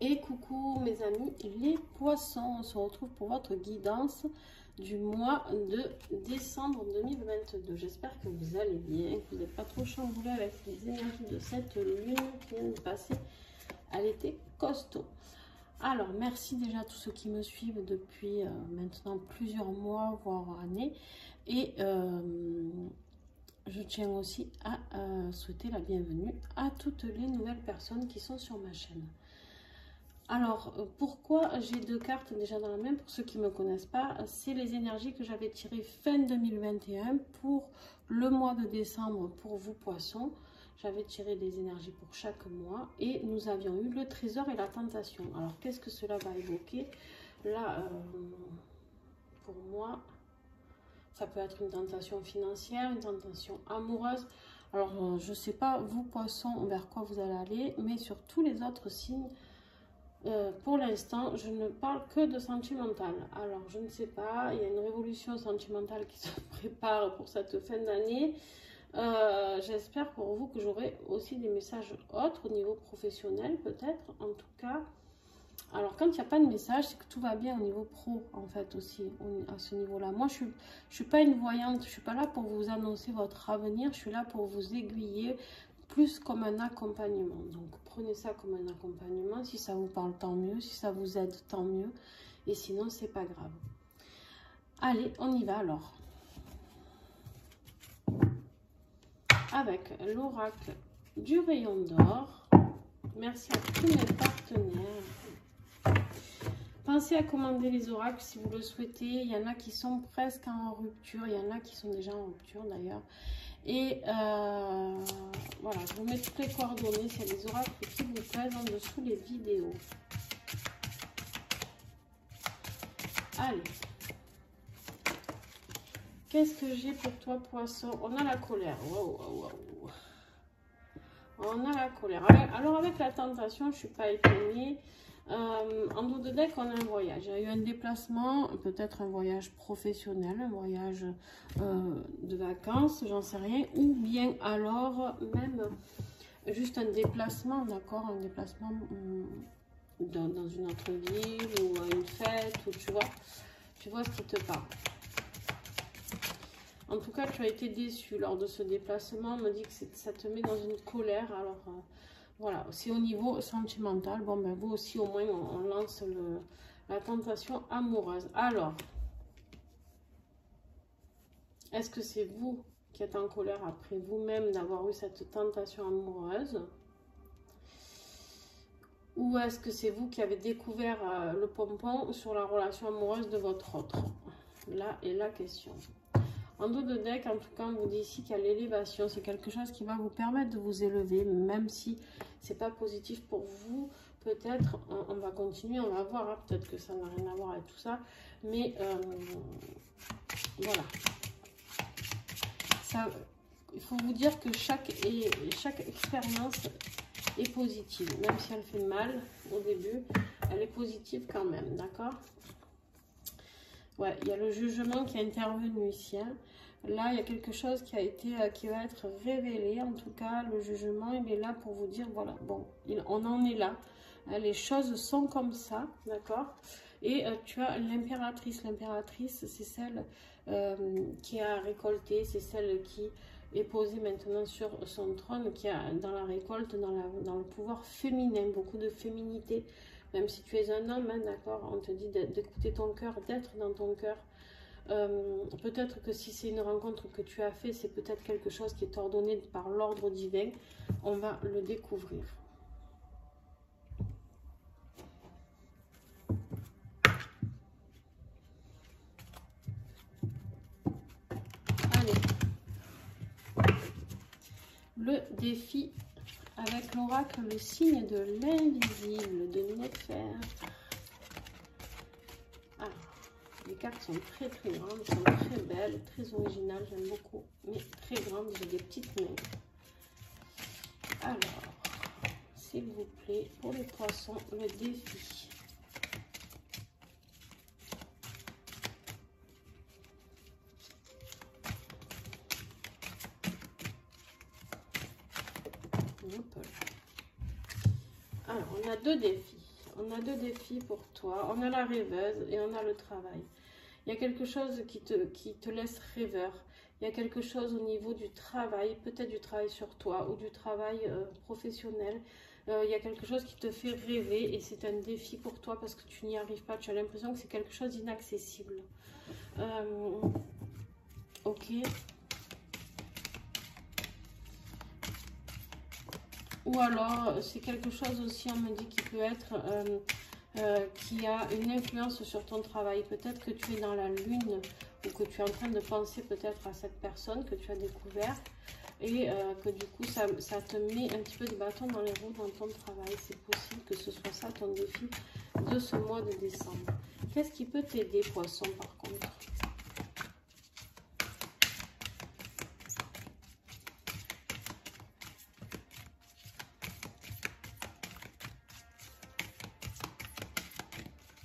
Et coucou mes amis les poissons, on se retrouve pour votre guidance du mois de décembre 2022. J'espère que vous allez bien, que vous n'êtes pas trop chamboulé avec les énergies de cette lune qui vient de passer. Elle était costaud. Alors merci déjà à tous ceux qui me suivent depuis maintenant plusieurs mois, voire années. Et je tiens aussi à souhaiter la bienvenue à toutes les nouvelles personnes qui sont sur ma chaîne. Alors, pourquoi j'ai deux cartes déjà dans la main? Pour ceux qui ne me connaissent pas, c'est les énergies que j'avais tirées fin 2021 pour le mois de décembre pour vous poissons. J'avais tiré des énergies pour chaque mois et nous avions eu le trésor et la tentation. Alors, qu'est-ce que cela va évoquer? Là, pour moi, ça peut être une tentation financière, une tentation amoureuse. Alors, je ne sais pas, vous poissons, vers quoi vous allez aller, mais sur tous les autres signes, pour l'instant, je ne parle que de sentimental. Alors, je ne sais pas, il y a une révolution sentimentale qui se prépare pour cette fin d'année. J'espère pour vous que j'aurai aussi des messages autres au niveau professionnel, peut-être, en tout cas. Alors, quand il n'y a pas de message, c'est que tout va bien au niveau pro, en fait, aussi, à ce niveau-là. Moi, je suis pas une voyante, je ne suis pas là pour vous annoncer votre avenir, je suis là pour vous aiguiller, plus comme un accompagnement. Donc, prenez ça comme un accompagnement. Si ça vous parle, tant mieux. Si ça vous aide, tant mieux. Et sinon, c'est pas grave. Allez, on y va alors. Avec l'oracle du rayon d'or. Merci à tous mes partenaires. Pensez à commander les oracles si vous le souhaitez. Il y en a qui sont presque en rupture. Il y en a qui sont déjà en rupture d'ailleurs. Et voilà, je vous mets toutes les coordonnées. C'est les oracles qui vous plaisent en dessous les vidéos. Allez. Qu'est-ce que j'ai pour toi, poisson? On a la colère. Wow, wow, wow. On a la colère. Alors, avec la tentation, je ne suis pas étonnée. En dos de deck, on a un voyage. Il y a eu un déplacement, peut-être un voyage professionnel, un voyage de vacances, j'en sais rien. Ou bien alors, même juste un déplacement, d'accord? Un déplacement dans une autre ville ou à une fête, ou tu vois ce qui te parle. En tout cas, tu as été déçu lors de ce déplacement. On me dit que ça te met dans une colère. Alors, voilà, c'est au niveau sentimental. Bon, ben vous aussi, au moins, on lance la tentation amoureuse. Alors, est-ce que c'est vous qui êtes en colère après vous-même d'avoir eu cette tentation amoureuse? Ou est-ce que c'est vous qui avez découvert le pompon sur la relation amoureuse de votre autre? Là est la question. En dos de deck, en tout cas, on vous dit ici qu'il y a l'élévation. C'est quelque chose qui va vous permettre de vous élever, même si c'est pas positif pour vous. Peut-être, on va continuer, on va voir. Hein, peut-être que ça n'a rien à voir avec tout ça. Mais voilà. Ça, il faut vous dire que chaque expérience est positive. Même si elle fait mal au début, elle est positive quand même. D'accord ? Ouais, il y a le jugement qui est intervenu ici. Hein. Là, il y a quelque chose qui va être révélé. En tout cas, le jugement, il est là pour vous dire, voilà, bon, on en est là. Hein, les choses sont comme ça, d'accord? Et tu as l'impératrice. L'impératrice, c'est celle qui a récolté, c'est celle qui est posée maintenant sur son trône, qui a dans la récolte, dans le pouvoir féminin, beaucoup de féminité. Même si tu es un homme, hein, d'accord, on te dit d'écouter ton cœur, d'être dans ton cœur. Peut-être que si c'est une rencontre que tu as fait, c'est peut-être quelque chose qui est ordonné par l'ordre divin. On va le découvrir. Allez. Le défi avec l'oracle, le signe de l'invisible de Néfer. Alors, les cartes sont très très grandes, sont très belles, très originales, j'aime beaucoup, mais très grandes, j'ai des petites mains. Alors, s'il vous plaît, pour les poissons, le défi. Alors, on a deux défis. On a deux défis pour toi. On a la rêveuse et on a le travail. Il y a quelque chose qui te laisse rêveur. Il y a quelque chose au niveau du travail, peut-être du travail sur toi ou du travail professionnel. Il y a quelque chose qui te fait rêver et c'est un défi pour toi parce que tu n'y arrives pas. Tu as l'impression que c'est quelque chose d'inaccessible. Ok. Ou alors, c'est quelque chose aussi, on me dit, qui peut être, qui a une influence sur ton travail. Peut-être que tu es dans la lune ou que tu es en train de penser peut-être à cette personne que tu as découvert et que du coup, ça te met un petit peu de bâton dans les roues dans ton travail. C'est possible que ce soit ça ton défi de ce mois de décembre. Qu'est-ce qui peut t'aider, Poisson, par contre?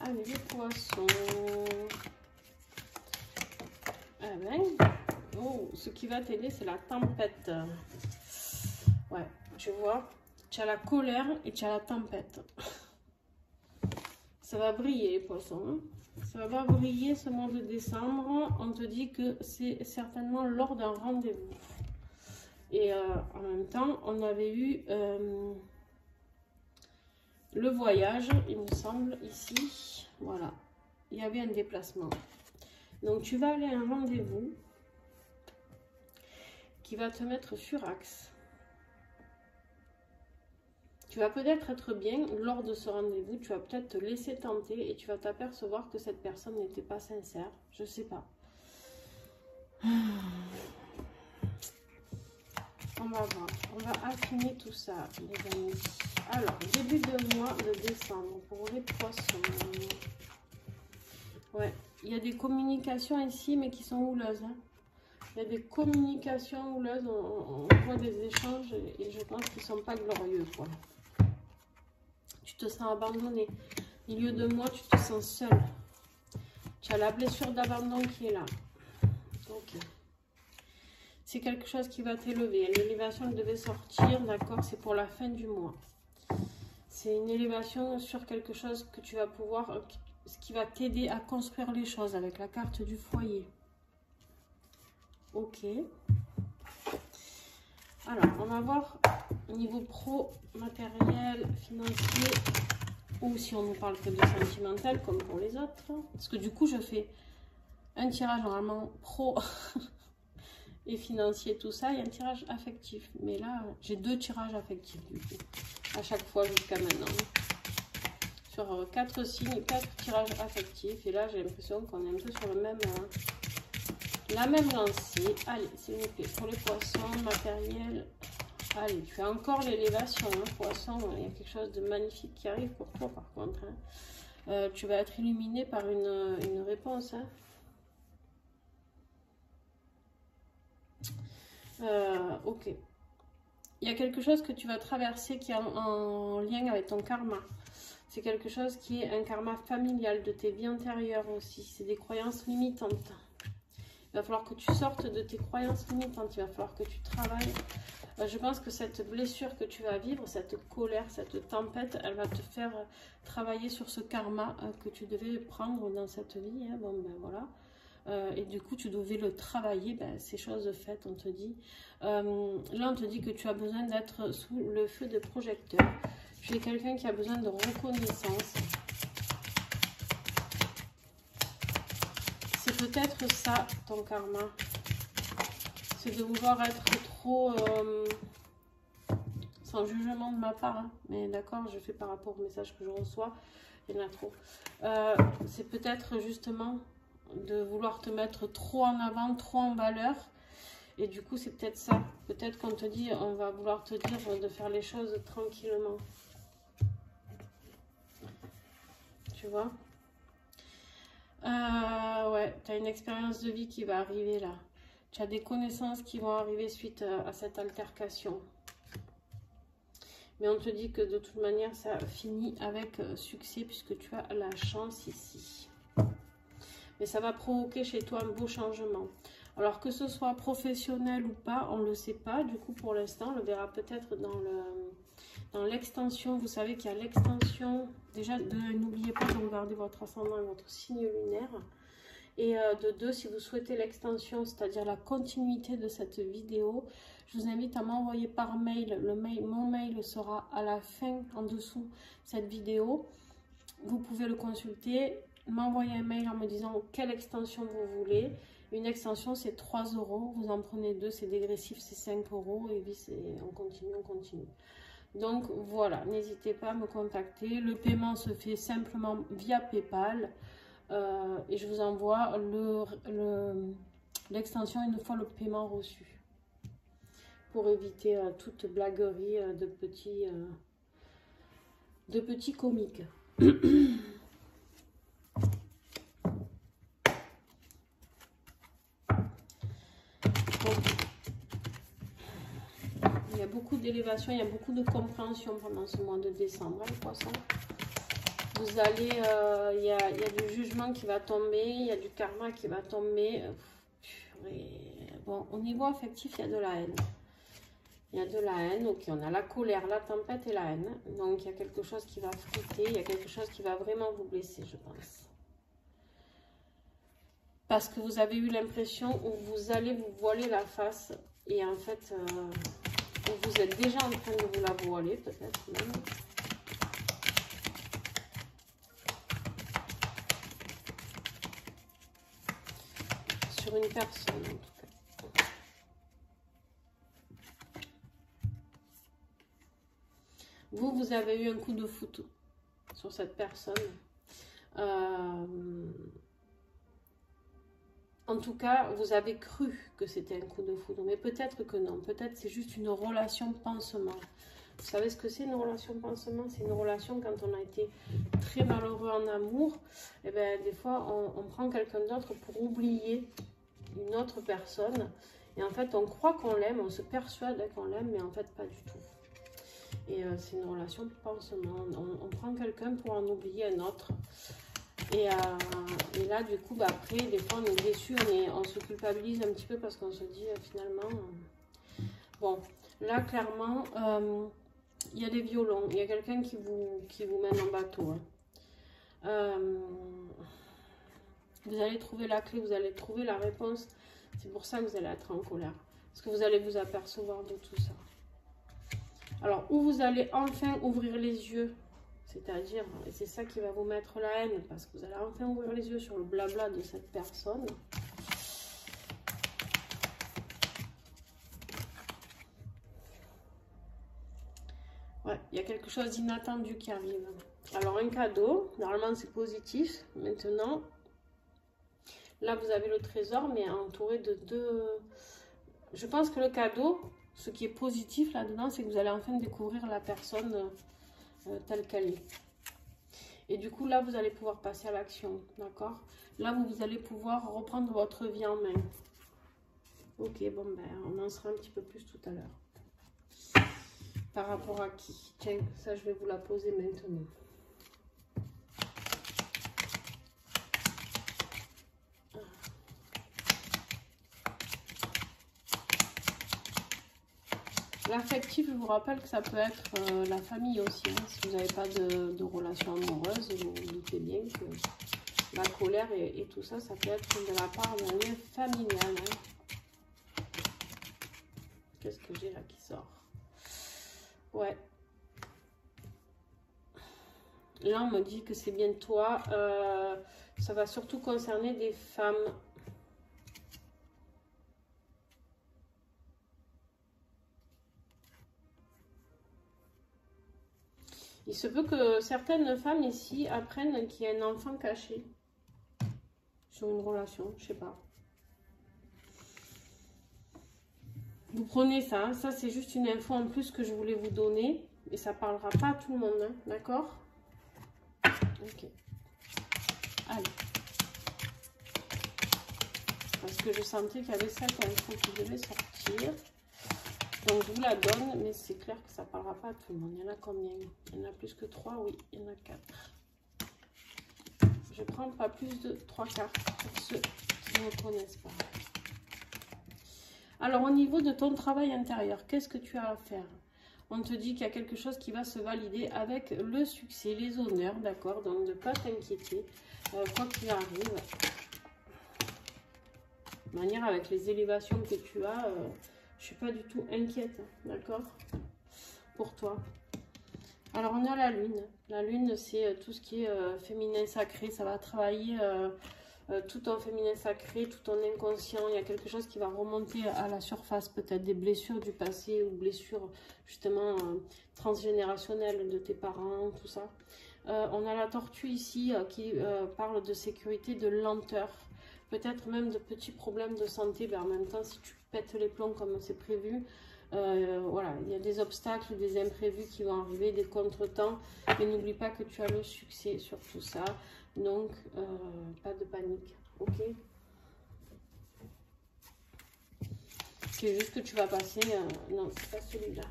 Allez, les poissons. Ah ben, oh, ce qui va t'aider, c'est la tempête. Ouais, tu vois, tu as la colère et tu as la tempête. Ça va briller, les poissons. Ça va briller ce mois de décembre. On te dit que c'est certainement lors d'un rendez-vous. Et en même temps, on avait eu le voyage, il me semble, ici. Voilà, il y avait un déplacement. Donc, tu vas aller à un rendez-vous qui va te mettre sur axe. Tu vas peut-être être bien lors de ce rendez-vous. Tu vas peut-être te laisser tenter et tu vas t'apercevoir que cette personne n'était pas sincère. Je ne sais pas. On va voir. On va affiner tout ça, les amis. Alors, début de mois de décembre pour les poissons. Ouais, il y a des communications ici, mais qui sont houleuses. Hein. Il y a des communications houleuses. On voit des échanges et je pense qu'ils ne sont pas glorieux, quoi. Tu te sens abandonné. Milieu de mois, tu te sens seul. Tu as la blessure d'abandon qui est là. Ok. C'est quelque chose qui va t'élever. L'élévation devait sortir, d'accord, c'est pour la fin du mois. C'est une élévation sur quelque chose que tu vas pouvoir, ce qui va t'aider à construire les choses avec la carte du foyer. Ok. Alors, on va voir au niveau pro, matériel, financier, ou si on ne parle que de sentimental, comme pour les autres. Parce que du coup, je fais un tirage normalement pro et financier, tout ça, et un tirage affectif. Mais là, j'ai deux tirages affectifs, du coup, à chaque fois jusqu'à maintenant. Sur 4 signes, 4 tirages affectifs. Et là, j'ai l'impression qu'on est un peu sur le même... la même lancée. Allez, c'est une clé pour les poissons, matériel. Allez, tu as encore l'élévation, hein, poisson. Il y a quelque chose de magnifique qui arrive pour toi, par contre. Hein. Tu vas être illuminé par une réponse. Hein. Ok. Il y a quelque chose que tu vas traverser qui est en lien avec ton karma. C'est quelque chose qui est un karma familial de tes vies antérieures aussi. C'est des croyances limitantes. Il va falloir que tu sortes de tes croyances limitantes. Il va falloir que tu travailles. Je pense que cette blessure que tu vas vivre, cette colère, cette tempête, elle va te faire travailler sur ce karma que tu devais prendre dans cette vie. Hein. Bon, ben voilà. Et du coup, tu devais le travailler. Ben, c'est chose faite, on te dit. Là, on te dit que tu as besoin d'être sous le feu de projecteur. Tu es quelqu'un qui a besoin de reconnaissance. C'est peut-être ça, ton karma. C'est de vouloir être trop... sans jugement de ma part. Hein. Mais d'accord, je fais par rapport au message que je reçois. Il y en a trop. C'est peut-être justement de vouloir te mettre trop en avant, trop en valeur. Et du coup, c'est peut-être ça. Peut-être qu'on te dit, on va vouloir te dire de faire les choses tranquillement. Tu vois? Ouais, tu as une expérience de vie qui va arriver là. Tu as des connaissances qui vont arriver suite à cette altercation. Mais on te dit que de toute manière, ça finit avec succès puisque tu as la chance ici. Mais ça va provoquer chez toi un beau changement. Alors que ce soit professionnel ou pas, on ne le sait pas. Du coup, pour l'instant, on le verra peut-être dans dans l'extension, vous savez qu'il y a l'extension. Déjà, n'oubliez pas de regarder votre ascendant et votre signe lunaire. Et de 2, si vous souhaitez l'extension, c'est-à-dire la continuité de cette vidéo, je vous invite à m'envoyer par mail. Mon mail sera à la fin, en dessous, cette vidéo. Vous pouvez le consulter, m'envoyer un mail en me disant quelle extension vous voulez. Une extension, c'est 3 €. Vous en prenez 2, c'est dégressif, c'est 5 €. Et puis, on continue, on continue. Donc, voilà, n'hésitez pas à me contacter. Le paiement se fait simplement via PayPal. Et je vous envoie l'extension une fois le paiement reçu. Pour éviter toute blaguerie de petits comiques. Il y a beaucoup d'élévation, il y a beaucoup de compréhension pendant ce mois de décembre, hein, les poissons. Vous allez, il y a du jugement qui va tomber, il y a du karma qui va tomber. Bon, au niveau affectif, il y a de la haine. Il y a de la haine, ok, on a la colère, la tempête et la haine. Donc, il y a quelque chose qui va fruiter, il y a quelque chose qui va vraiment vous blesser, je pense. Parce que vous avez eu l'impression où vous allez vous voiler la face. Et en fait, vous êtes déjà en train de vous la voiler, peut-être même. Sur une personne, en tout cas. Vous avez eu un coup de foudre sur cette personne. En tout cas, vous avez cru que c'était un coup de foudre, mais peut-être que non. Peut-être c'est juste une relation pansement. Vous savez ce que c'est une relation pansement? C'est une relation quand on a été très malheureux en amour. Et bien, des fois, on prend quelqu'un d'autre pour oublier une autre personne. Et en fait, on croit qu'on l'aime, on se persuade qu'on l'aime, mais en fait, pas du tout. Et c'est une relation pansement. On prend quelqu'un pour en oublier un autre. Et là, du coup, bah, après, des fois, on est déçu, on se culpabilise un petit peu parce qu'on se dit, finalement... Bon, là, clairement, il y a des violons. Il y a quelqu'un qui vous mène en bateau. Hein. Vous allez trouver la clé, vous allez trouver la réponse. C'est pour ça que vous allez être en colère. Parce que vous allez vous apercevoir de tout ça. Alors, où vous allez enfin ouvrir les yeux. C'est-à-dire, et c'est ça qui va vous mettre la haine, parce que vous allez enfin ouvrir les yeux sur le blabla de cette personne. Ouais, il y a quelque chose d'inattendu qui arrive. Alors, un cadeau, normalement c'est positif. Maintenant, là vous avez le trésor, mais entouré de deux... Je pense que le cadeau, ce qui est positif là-dedans, c'est que vous allez enfin découvrir la personne... telle qu'elle est. Et du coup, là, vous allez pouvoir passer à l'action, d'accord? Là, vous allez pouvoir reprendre votre vie en main. Ok, bon, ben, on en sera un petit peu plus tout à l'heure. Par rapport à qui? Tiens, ça, je vais vous la poser maintenant. L'affectif, je vous rappelle que ça peut être la famille aussi. Hein. Si vous n'avez pas de relation amoureuse, vous vous doutez bien que la colère et tout ça, ça peut être de la part d'un lien familial. Hein. Qu'est-ce que j'ai là qui sort? Ouais. Là, on me dit que c'est bien toi. Ça va surtout concerner des femmes. Il se peut que certaines femmes ici apprennent qu'il y a un enfant caché sur une relation, je sais pas. Vous prenez ça, ça c'est juste une info en plus que je voulais vous donner, et ça parlera pas à tout le monde, hein, d'accord? Ok. Allez. Parce que je sentais qu'il y avait cette info qui devait sortir. Donc je vous la donne, mais c'est clair que ça ne parlera pas à tout le monde. Il y en a combien? Il y en a plus que 3, oui, il y en a 4. Je ne prends pas plus de 3 cartes pour ceux qui ne connaissent pas. Alors au niveau de ton travail intérieur, qu'est-ce que tu as à faire? On te dit qu'il y a quelque chose qui va se valider avec le succès, les honneurs, d'accord? Donc, de ne pas t'inquiéter, quoi qu'il arrive. De manière, avec les élévations que tu as, je ne suis pas du tout inquiète, d'accord? Pour toi. Alors, on a la lune. La lune, c'est tout ce qui est féminin sacré. Ça va travailler tout ton féminin sacré, tout ton inconscient. Il y a quelque chose qui va remonter à la surface, peut-être des blessures du passé ou blessures, justement, transgénérationnelles de tes parents, tout ça. On a la tortue ici qui parle de sécurité, de lenteur. Peut-être même de petits problèmes de santé, mais en même temps, si tu pètes les plombs comme c'est prévu, voilà, il y a des obstacles, des imprévus qui vont arriver, des contretemps, mais n'oublie pas que tu as le succès sur tout ça, donc pas de panique, ok? C'est juste que tu vas passer, non, c'est pas celui-là,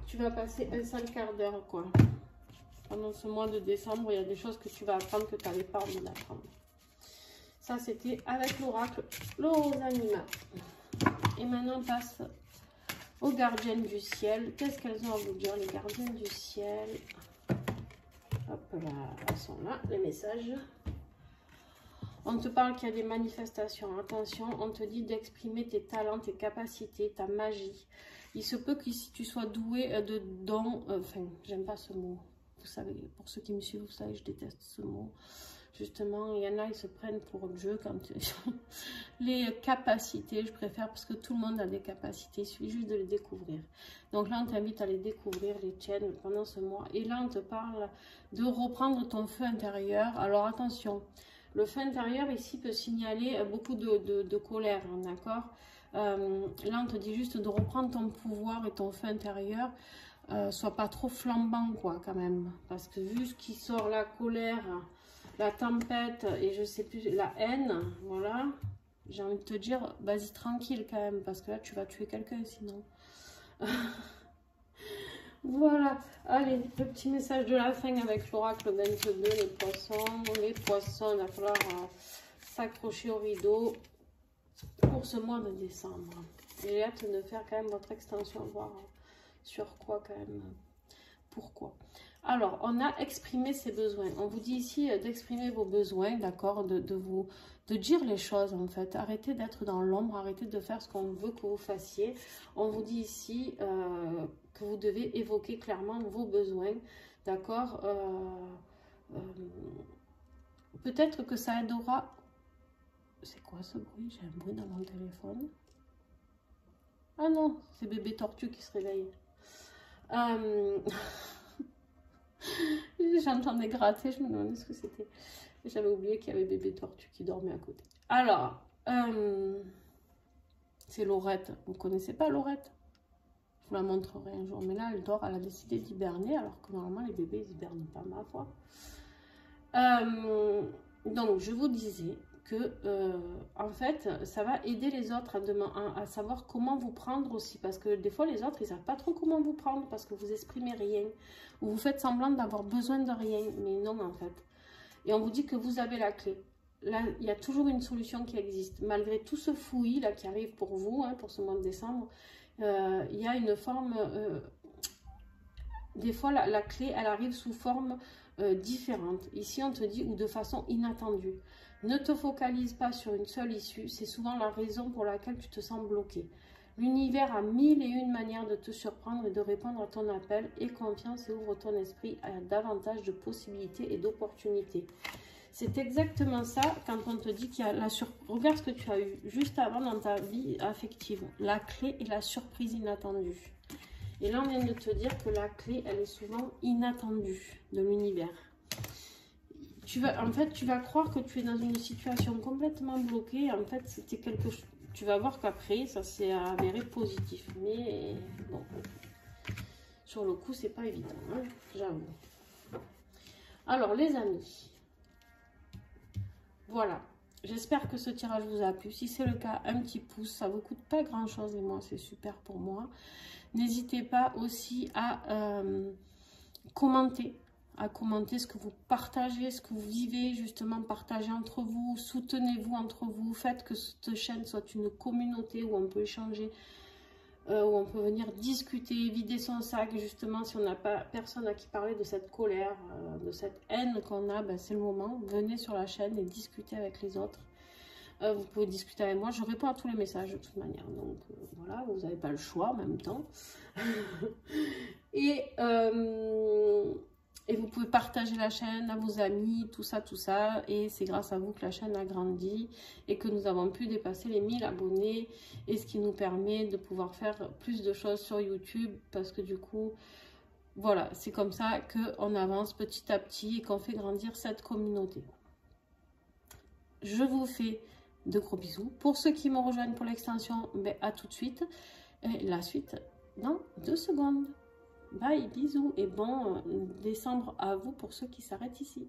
tu vas passer un sale quart d'heure, quoi. Pendant ce mois de décembre, il y a des choses que tu vas apprendre que tu n'avais pas envie d'apprendre. Ça, c'était avec l'oracle Rosanima. Et maintenant, on passe aux gardiennes du ciel. Qu'est-ce qu'elles ont à vous dire, les gardiennes du ciel? Hop là, elles sont là, les messages. On te parle qu'il y a des manifestations. Attention, on te dit d'exprimer tes talents, tes capacités, ta magie. Il se peut qu'ici tu sois doué de dons. Enfin, j'aime pas ce mot. Vous savez, pour ceux qui me suivent, vous savez, je déteste ce mot. Justement, il y en a, ils se prennent pour Dieu quand les capacités, je préfère, parce que tout le monde a des capacités, il suffit juste de les découvrir. Donc là, on t'invite à les découvrir, les tiennes, pendant ce mois. Et là, on te parle de reprendre ton feu intérieur. Alors attention, le feu intérieur ici peut signaler beaucoup de colère, hein, d'accord? Là, on te dit juste de reprendre ton pouvoir et ton feu intérieur. Sois pas trop flambant, quoi, quand même. Parce que vu ce qui sort, la colère, la tempête et je sais plus, la haine, voilà, j'ai envie de te dire, vas-y tranquille quand même, parce que là tu vas tuer quelqu'un sinon. Voilà, allez, le petit message de la fin avec l'oracle 22, les poissons, il va falloir s'accrocher au rideau pour ce mois de décembre. J'ai hâte de faire quand même votre extension, voir sur quoi quand même, pourquoi. Alors, on a exprimé ses besoins. On vous dit ici d'exprimer vos besoins, d'accord, de dire les choses, en fait. Arrêtez d'être dans l'ombre, arrêtez de faire ce qu'on veut que vous fassiez. On vous dit ici que vous devez évoquer clairement vos besoins, d'accord. Peut-être que ça aidera... C'est quoi ce bruit? J'ai un bruit dans mon téléphone. Ah non, c'est bébé tortue qui se réveille. J'entendais gratter, je me demandais ce que c'était. J'avais oublié qu'il y avait bébé tortue qui dormait à côté. Alors, c'est Laurette. Vous ne connaissez pas Laurette? Je vous la montrerai un jour. Mais là, elle dort, elle a décidé d'hiberner, alors que normalement, les bébés, ils hibernent pas, ma foi. Donc, je vous disais que, en fait, ça va aider les autres à savoir comment vous prendre aussi. Parce que des fois, les autres, ils ne savent pas trop comment vous prendre parce que vous exprimez rien. Ou vous faites semblant d'avoir besoin de rien. Mais non, en fait. Et on vous dit que vous avez la clé. Là, il y a toujours une solution qui existe. Malgré tout ce fouillis là, qui arrive pour vous, hein, pour ce mois de décembre, il y a une forme... des fois, la clé, elle arrive sous forme différente. Ici, on te dit, ou de façon inattendue. Ne te focalise pas sur une seule issue. C'est souvent la raison pour laquelle tu te sens bloqué. L'univers a 1001 manières de te surprendre et de répondre à ton appel. Aie confiance et ouvre ton esprit à davantage de possibilités et d'opportunités. C'est exactement ça quand on te dit qu'il y a la surprise. Regarde ce que tu as eu juste avant dans ta vie affective. La clé et la surprise inattendue. Et là, on vient de te dire que la clé, elle est souvent inattendue de l'univers. En fait, tu vas croire que tu es dans une situation complètement bloquée. En fait, c'était quelque chose... Tu vas voir qu'après, ça s'est avéré positif. Mais bon, sur le coup, c'est pas évident, hein, j'avoue. Alors, les amis, voilà. J'espère que ce tirage vous a plu. Si c'est le cas, un petit pouce. Ça ne vous coûte pas grand-chose et moi, c'est super pour moi. N'hésitez pas aussi à commenter ce que vous partagez, ce que vous vivez, justement, partagez entre vous, soutenez-vous entre vous, faites que cette chaîne soit une communauté où on peut échanger où on peut venir discuter, vider son sac, justement, si on n'a pas personne à qui parler de cette colère, de cette haine qu'on a, ben, c'est le moment. Venez sur la chaîne et discutez avec les autres. Vous pouvez discuter avec moi, je réponds à tous les messages de toute manière, donc voilà, vous n'avez pas le choix en même temps. Et vous pouvez partager la chaîne à vos amis, tout ça, et c'est grâce à vous que la chaîne a grandi et que nous avons pu dépasser les 1000 abonnés, et ce qui nous permet de pouvoir faire plus de choses sur YouTube, parce que du coup, voilà, c'est comme ça qu'on avance petit à petit et qu'on fait grandir cette communauté. Je vous fais de gros bisous. Pour ceux qui me rejoignent pour l'extension, ben, à tout de suite. Et la suite dans 2 secondes. Bye, bisous et bon décembre à vous pour ceux qui s'arrêtent ici.